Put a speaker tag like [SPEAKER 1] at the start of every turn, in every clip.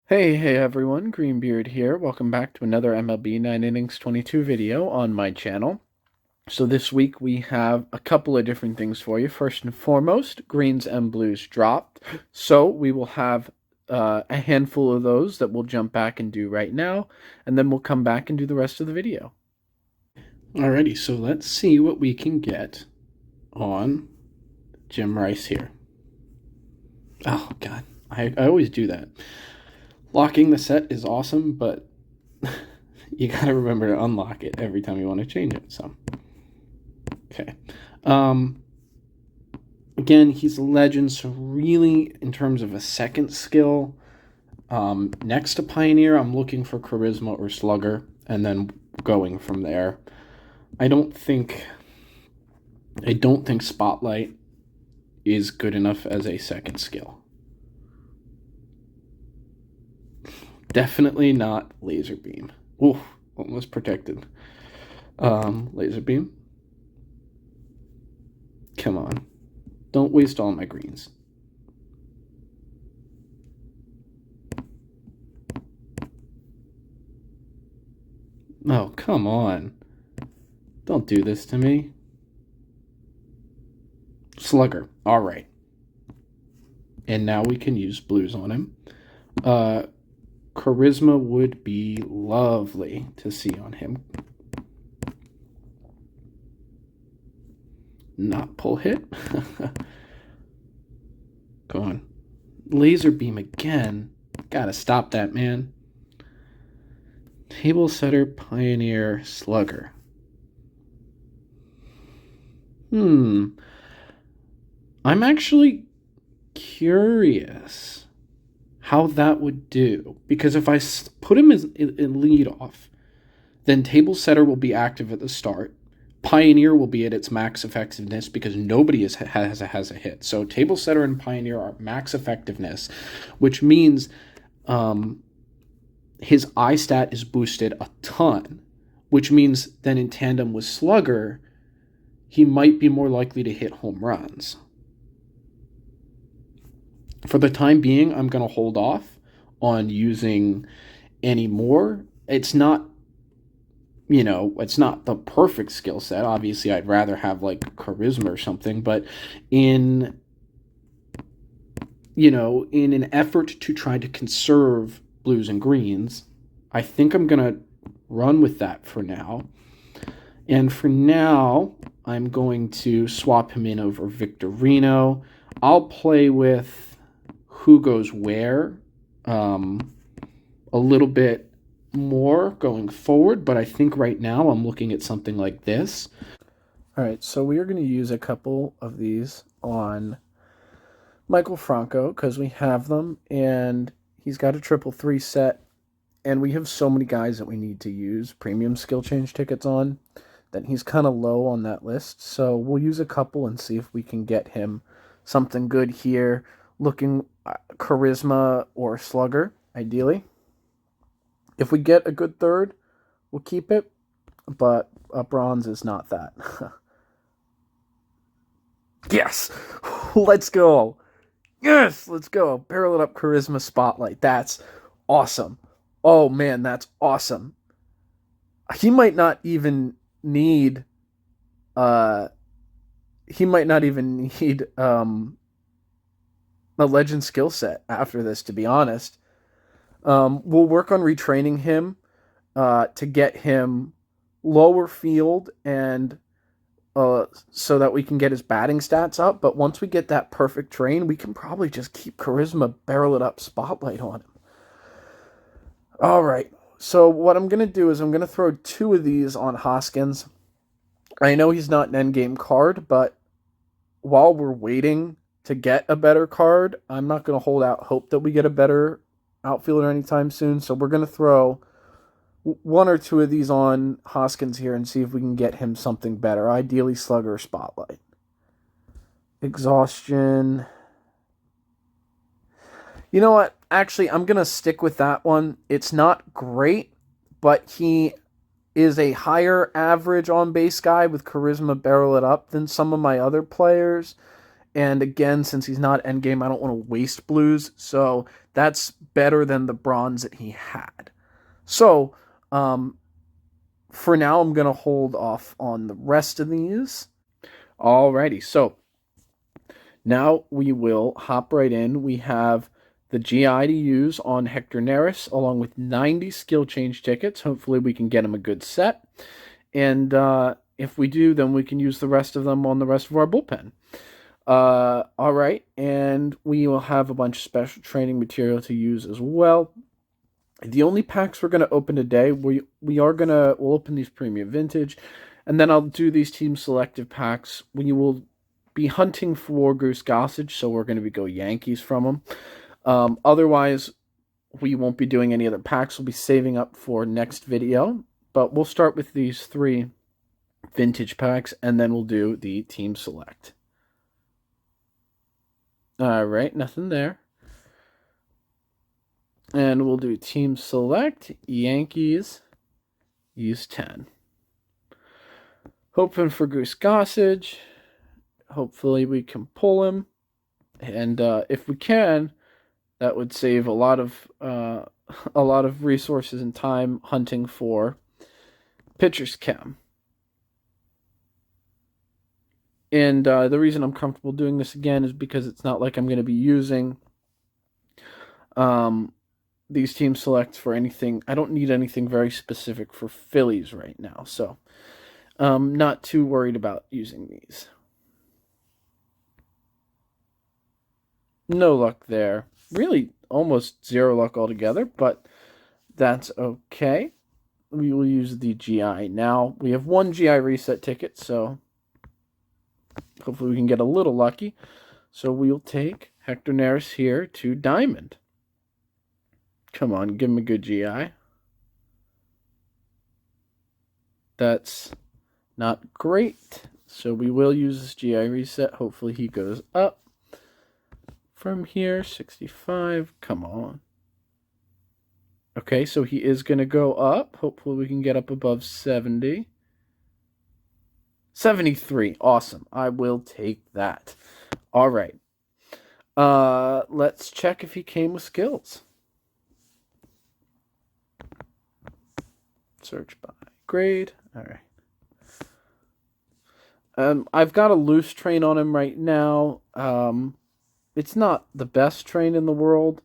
[SPEAKER 1] Hey everyone, Greenbeard here. Welcome back to another MLB 9 Innings 22 video on my channel. So this week we have a couple of different things for you. First and foremost, greens and blues dropped. So we will have a handful of those that we'll jump back and do right now, and then we'll come back and do the rest of the video.
[SPEAKER 2] Alrighty, so let's see what we can get on Jim Rice here. Oh, God. I always do that. Locking the set is awesome, but you gotta remember to unlock it every time you want to change it. So, okay. Again, he's a legend, so really, in terms of a second skill, next to Pioneer, I'm looking for Charisma or Slugger, and then going from there. I don't think Spotlight is good enough as a second skill. Definitely not Laser Beam. Ooh, almost protected. Laser Beam. Come on. Don't waste all my greens. Oh, come on. Don't do this to me. Slugger. All right. And now we can use blues on him. Charisma would be lovely to see on him. Not pull hit. Go on. Laser beam again. Gotta stop that, man. Table setter, Pioneer, Slugger. I'm actually curious how that would do. Because if I put him in lead off, then Table Setter will be active at the start. Pioneer will be at its max effectiveness because nobody has a hit. So Table Setter and Pioneer are max effectiveness, which means his I stat is boosted a ton, which means then in tandem with Slugger, he might be more likely to hit home runs. For the time being, I'm going to hold off on using any more. It's not, it's not the perfect skill set. Obviously, I'd rather have like Charisma or something, but in an effort to try to conserve blues and greens, I think I'm going to run with that for now. And for now, I'm going to swap him in over Victorino. I'll play with who goes where a little bit more going forward, but I think right now I'm looking at something like this.
[SPEAKER 1] All right, so we are going to use a couple of these on Michael Franco because we have them, and he's got a 3-3 set, and we have so many guys that we need to use premium skill change tickets on that he's kind of low on that list. So we'll use a couple and see if we can get him something good here. Looking Charisma or Slugger, ideally. If we get a good third, we'll keep it, but a bronze is not that. Yes! Let's go! Yes! Let's go! Barrel it up Charisma Spotlight. That's awesome. Oh man, that's awesome. He might not even need a legend skill set after this, to be honest. We'll work on retraining him to get him lower field and so that we can get his batting stats up. But once we get that perfect train, we can probably just keep Charisma, barrel it up Spotlight on him. All right. So what I'm going to do is I'm going to throw 2 of these on Hoskins. I know he's not an endgame card, but while we're waiting to get a better card, I'm not going to hold out hope that we get a better outfielder anytime soon. So we're going to throw 1 or 2 of these on Hoskins here and see if we can get him something better. Ideally, Slugger or Spotlight. Exhaustion. You know what? Actually, I'm going to stick with that one. It's not great, but he is a higher average on base guy with Charisma, barrel it up than some of my other players. And again, since he's not endgame, I don't want to waste blues. So that's better than the bronze that he had. So for now, I'm going to hold off on the rest of these. Alrighty, so now we will hop right in. We have the GI to use on Hector Neris, along with 90 skill change tickets. Hopefully we can get him a good set. And if we do, then we can use the rest of them on the rest of our bullpen. All right, and we will have a bunch of special training material to use as well. The only packs we're going to open today, we'll open these premium vintage, and then I'll do these team selective packs. We will be hunting for Goose Gossage, so we're going to go Yankees from them. Otherwise, we won't be doing any other packs. We'll be saving up for next video, but we'll start with these 3 vintage packs, and then we'll do the team select. All right, nothing there. And we'll do team select, Yankees, use 10. Hoping for Goose Gossage. Hopefully we can pull him. And if we can, that would save a lot of resources and time hunting for pitcher's chem. And the reason I'm comfortable doing this again is because it's not like I'm going to be using these team selects for anything. I don't need anything very specific for Phillies right now, so not too worried about using these. No luck there. Really almost 0 luck altogether, but that's okay. We will use the GI now. We have 1 GI reset ticket, so hopefully we can get a little lucky. So we'll take Hector Neris here to Diamond. Come on, give him a good GI. That's not great. So we will use this GI reset. Hopefully he goes up. From here, 65. Come on. Okay, so he is going to go up. Hopefully we can get up above 70. 73. Awesome. I will take that. All right. Let's check if he came with skills. Search by grade. All right. I've got a loose train on him right now. It's not the best train in the world.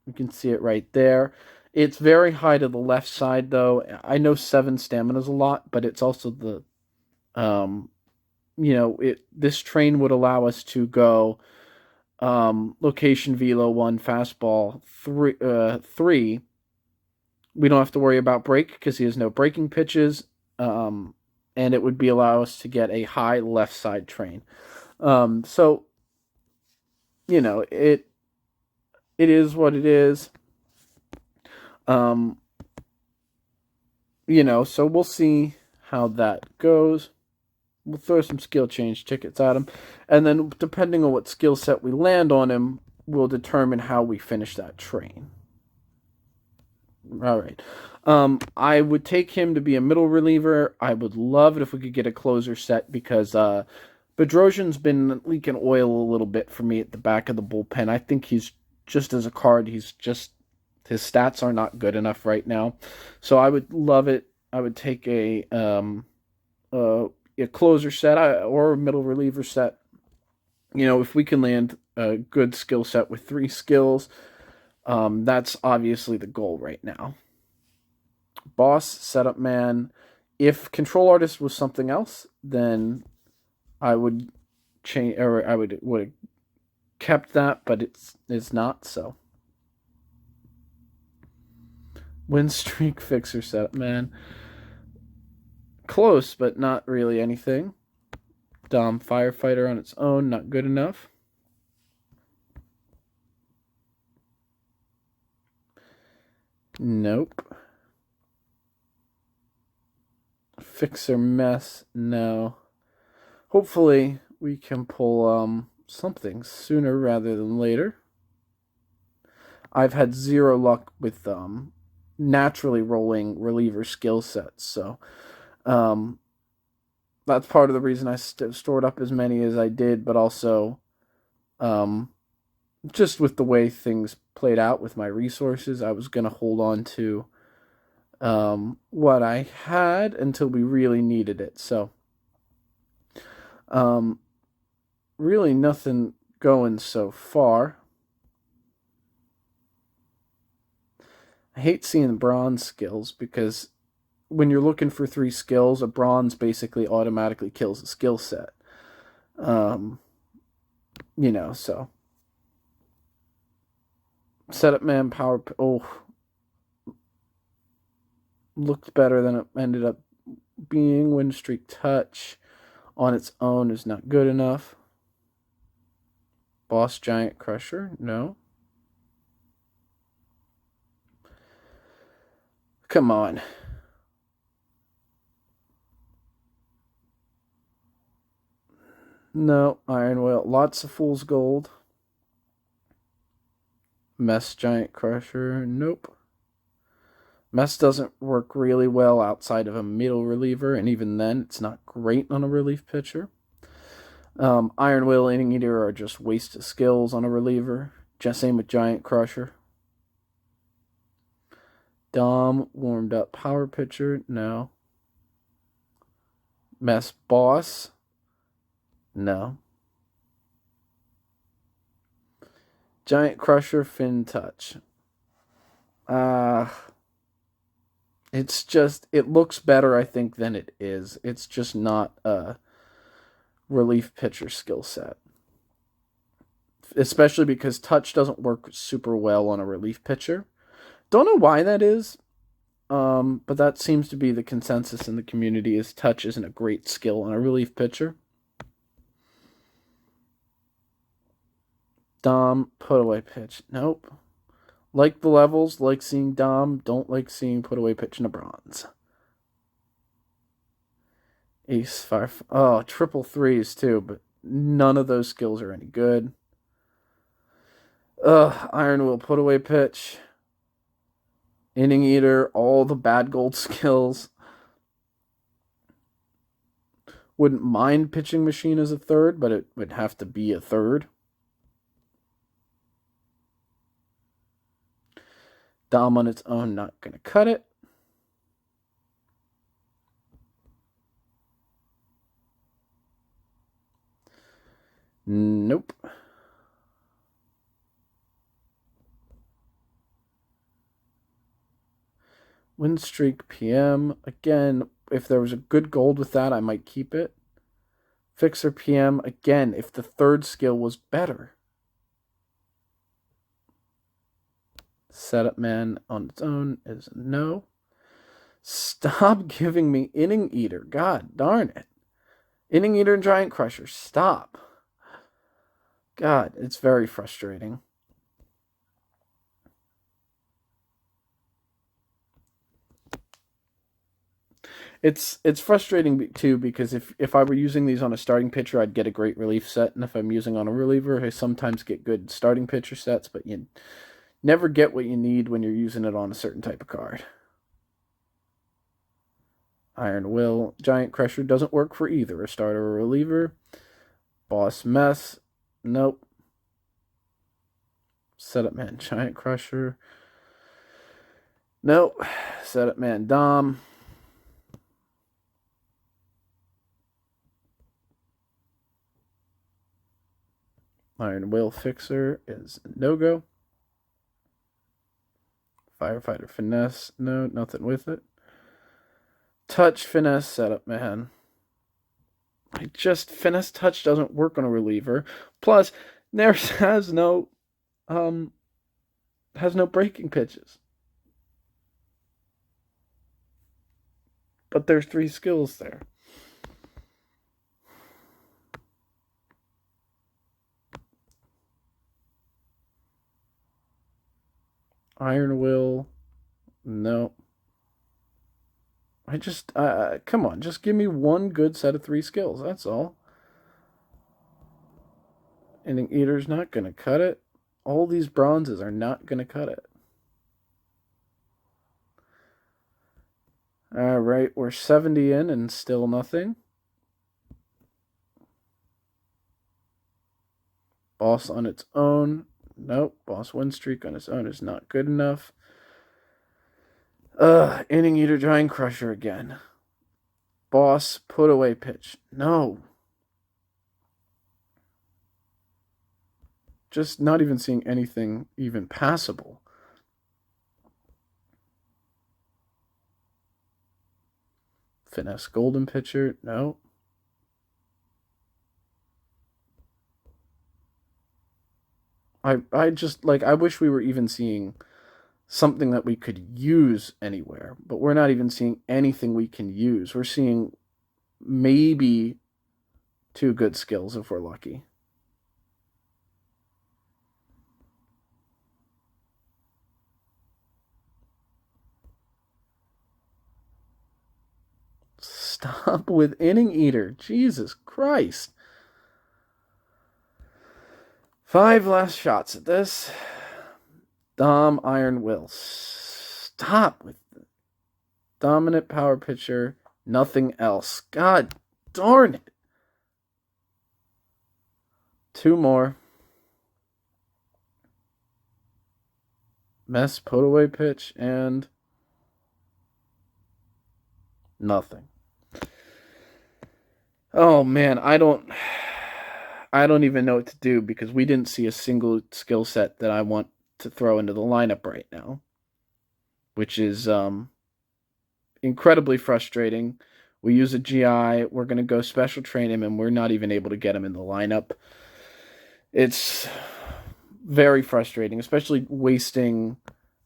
[SPEAKER 1] You can see it right there. It's very high to the left side, though. I know 7 stamina is a lot, but it's also the, this train would allow us to go location velo 1 fastball 3. We don't have to worry about break because he has no breaking pitches, and it would allow us to get a high left side train. So, it is what it is. So we'll see how that goes. We'll throw some skill change tickets at him, and then depending on what skill set we land on him, will determine how we finish that train. All right. I would take him to be a middle reliever. I would love it if we could get a closer set because Bedrosian's been leaking oil a little bit for me at the back of the bullpen. I think he's just as a card, his stats are not good enough right now. So I would love it. I would take a closer set or a middle reliever set. If we can land a good skill set with 3 skills, that's obviously the goal right now. Boss, setup man. If control artist was something else, then I would change, or I would have kept that, but it's not. So win streak fixer setup man. Close, but not really anything. Dom firefighter on its own, not good enough. Nope. Fixer mess, no. Hopefully we can pull something sooner rather than later. I've had 0 luck with naturally rolling reliever skill sets, so that's part of the reason I stored up as many as I did, but also Just with the way things played out with my resources, I was going to hold on to what I had until we really needed it. So, um, really nothing going so far. I hate seeing bronze skills because when you're looking for 3 skills, a bronze basically automatically kills a skill set. Um, so setup man power. Oh, looked better than it ended up being. Win streak touch on its own is not good enough. Boss giant crusher, no. Come on. No, iron whale. Lots of fool's gold. Mess giant crusher, nope. Mess doesn't work really well outside of a middle reliever, and even then, it's not great on a relief pitcher. Iron Will, Inning Eater are just waste of skills on a reliever. Just same with Giant Crusher. Dom, warmed up power pitcher, no. Mess Boss, no. Giant Crusher, Fin Touch. It looks better, I think, than it is. It's just not a relief pitcher skill set. Especially because touch doesn't work super well on a relief pitcher. Don't know why that is, but that seems to be the consensus in the community is touch isn't a great skill on a relief pitcher. Dom, put away pitch. Nope. Like the levels, like seeing Dom, don't like seeing put away pitch in a bronze. Ace, fire. Oh, triple threes too, but none of those skills are any good. Iron Will, put away pitch. Inning Eater, all the bad gold skills. Wouldn't mind pitching machine as a third, but it would have to be a third. Dom on its own, not going to cut it. Nope. Win streak PM. Again, if there was a good gold with that, I might keep it. Fixer PM. Again, if the third skill was better. Setup man on its own is no. Stop giving me Inning Eater. God darn it. Inning Eater and Giant Crusher. Stop. God, it's very frustrating. It's frustrating too because if I were using these on a starting pitcher, I'd get a great relief set, and if I'm using on a reliever, I sometimes get good starting pitcher sets, but you never get what you need when you're using it on a certain type of card. Iron Will, Giant Crusher doesn't work for either a starter or reliever. Boss Mess, nope. Setup Man, Giant Crusher, nope. Setup Man, Dom. Iron Will Fixer is no-go. Firefighter Finesse, no, nothing with it. Touch Finesse Setup Man. Finesse Touch doesn't work on a reliever. Plus, Neris has no breaking pitches. But there's 3 skills there. Iron Will, no. Come on, just give me one good set of 3 skills, that's all. Inning Eater's not going to cut it. All these bronzes are not going to cut it. Alright, we're 70 in and still nothing. Boss on its own. Nope. Boss win streak on its own is not good enough. Inning Eater Giant Crusher again. Boss put away pitch. No. Just not even seeing anything even passable. Finesse Golden Pitcher. No. I just, like, I wish we were even seeing something that we could use anywhere, but we're not even seeing anything we can use. We're seeing maybe 2 good skills if we're lucky. Stop with Inning Eater. Jesus Christ. 5 last shots at this. Dom Iron Will. Stop with the dominant power pitcher. Nothing else. God darn it. 2 more. Mess put away pitch and nothing. Oh man, I don't even know what to do because we didn't see a single skill set that I want to throw into the lineup right now, which is incredibly frustrating. We use a GI, we're going to go special train him, and we're not even able to get him in the lineup. It's very frustrating, especially wasting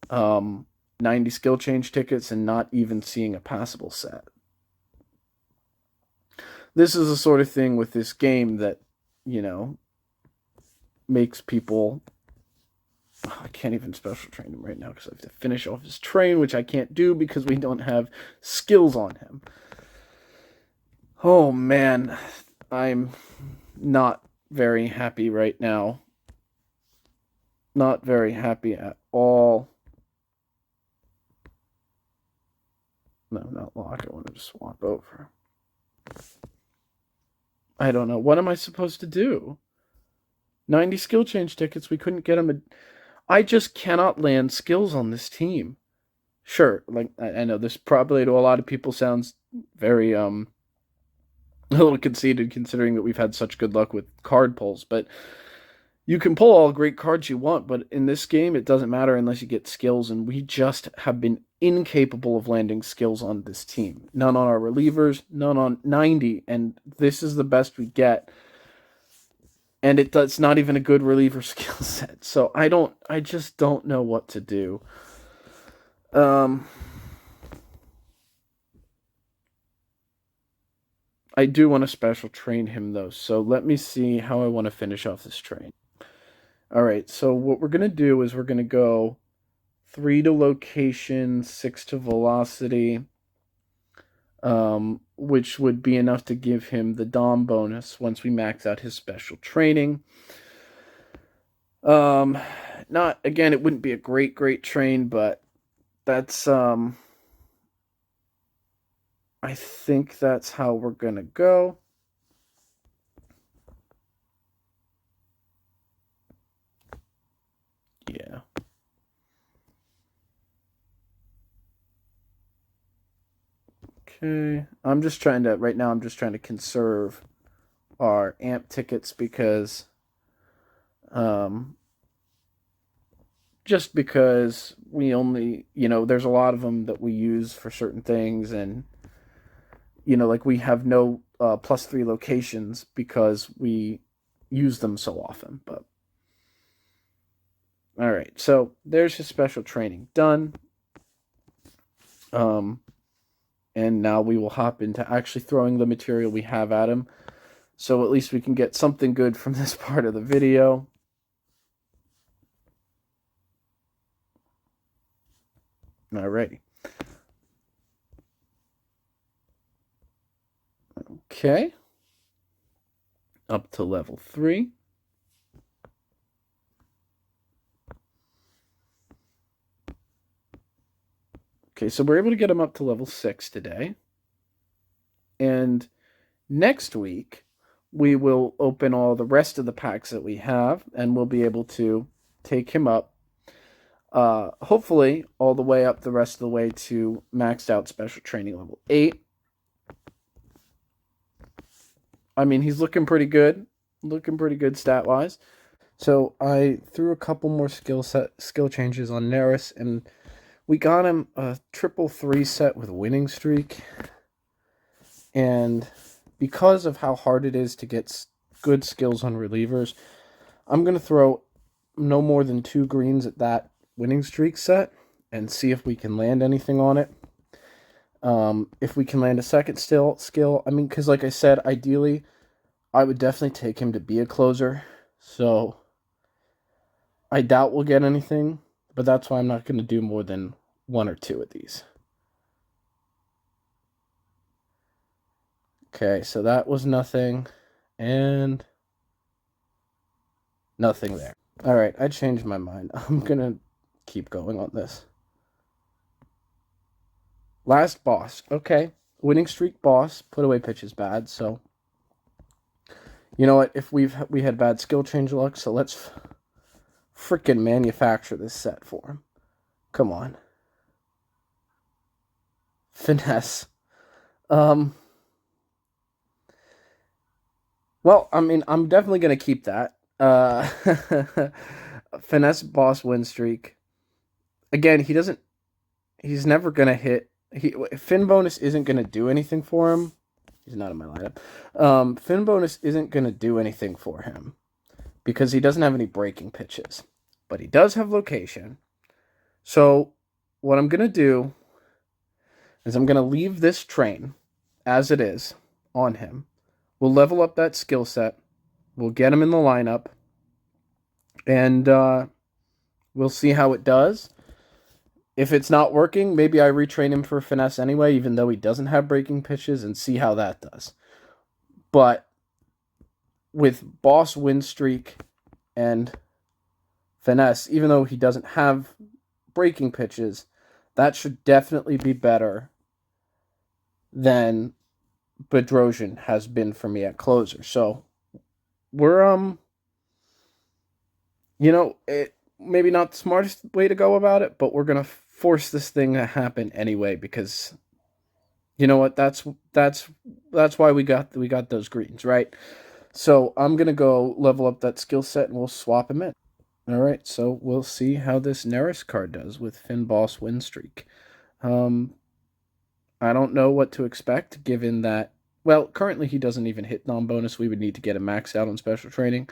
[SPEAKER 1] 90 skill change tickets and not even seeing a passable set. This is the sort of thing with this game that, makes people... I can't even special train him right now because I have to finish off his train, which I can't do because we don't have skills on him. Oh man, I'm not very happy right now. Not very happy at all. No, not lock. I wanted to swap over. I don't know. What am I supposed to do? 90 skill change tickets. We couldn't get them. I just cannot land skills on this team. Sure, like I know this probably to a lot of people sounds very a little conceited considering that we've had such good luck with card pulls, but you can pull all great cards you want, but in this game it doesn't matter unless you get skills, and we just have been incapable of landing skills on this team. None on our relievers, none on 90, and this is the best we get. And it's not even a good reliever skill set. So I just don't know what to do. I do want to special train him though. So let me see how I want to finish off this train. All right. So what we're going to do is we're going to go 3 to location, 6 to velocity, which would be enough to give him the Dom bonus once we max out his special training. Not, again, it wouldn't be a great train, but that's, I think that's how we're gonna go. Yeah. Okay. Right now I'm just trying to conserve our amp tickets because, just because we only, there's a lot of them that we use for certain things, and, like we have no +3 locations because we use them so often. But all right, so there's his special training done. And now we will hop into actually throwing the material we have at him. So at least we can get something good from this part of the video. Alrighty. Okay. Up to level 3. Okay, so we're able to get him up to level 6 today. And next week, we will open all the rest of the packs that we have, and we'll be able to take him up, hopefully all the way up the rest of the way to maxed out special training level 8. I mean, he's looking pretty good stat wise. So I threw a couple more skill changes on Neris, and we got him a triple 3 set with winning streak. And because of how hard it is to get good skills on relievers, I'm going to throw no more than 2 greens at that winning streak set and see if we can land anything on it. If we can land a second skill, I mean, because like I said, ideally, I would definitely take him to be a closer. So I doubt we'll get anything, but that's why I'm not going to do more than 1 or 2 of these. Okay, so that was nothing, and nothing there. All right, I changed my mind. I'm going to keep going on this. Last boss. Okay, winning streak boss. Put away pitch is bad, so you know what? If we had bad skill change luck, so let's freaking manufacture this set for him. Come on. Finesse. Well, I mean, I'm definitely going to keep that. Finesse boss win streak. Again, he's never going to hit. Fin bonus isn't going to do anything for him. He's not in my lineup. Fin bonus isn't going to do anything for him because he doesn't have any breaking pitches. But he does have location. So what I'm going to do is I'm going to leave this train as it is on him. We'll level up that skill set. We'll get him in the lineup. And we'll see how it does. If it's not working, maybe I retrain him for finesse anyway, even though he doesn't have breaking pitches, and see how that does. But with boss win streak and finesse, even though he doesn't have breaking pitches, that should definitely be better than Bedrosian has been for me at closer. So we're maybe not the smartest way to go about it, but we're gonna force this thing to happen anyway, because you know what? That's why we got those greens, right? So I'm gonna go level up that skill set and we'll swap him in. All right, so we'll see how this Neris card does with Fin Boss win streak. I don't know what to expect, given that, well, currently he doesn't even hit non-bonus. We would need to get him maxed out on special training.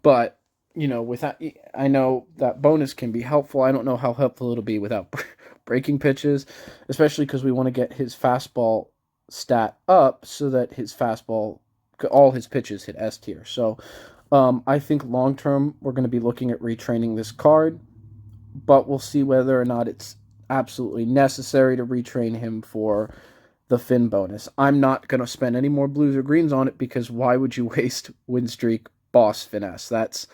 [SPEAKER 1] But, you know, I know that bonus can be helpful. I don't know how helpful it'll be without breaking pitches, especially because we want to get his fastball stat up so that his fastball, all his pitches hit S tier. So I think long-term we're going to be looking at retraining this card, but we'll see whether or not it's absolutely necessary to retrain him for the fin bonus. I'm not going to spend any more blues or greens on it, because why would you waste win streak boss finesse? That's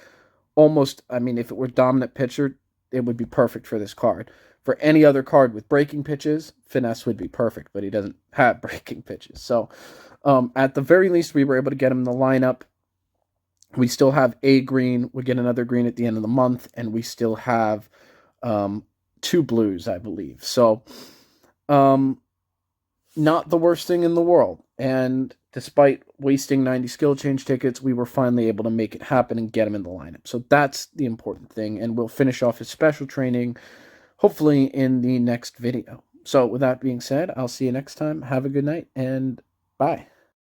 [SPEAKER 1] almost, I mean, if it were dominant pitcher, it would be perfect for this card. For any other card with breaking pitches, finesse would be perfect, but he doesn't have breaking pitches. So at the very least, we were able to get him in the lineup. We still have a green. We get another green at the end of the month, and we still have 2 blues, I believe. So not the worst thing in the world. And despite wasting 90 skill change tickets, we were finally able to make it happen and get him in the lineup. So that's the important thing. And we'll finish off his special training, hopefully in the next video. So with that being said, I'll see you next time. Have a good night, and bye.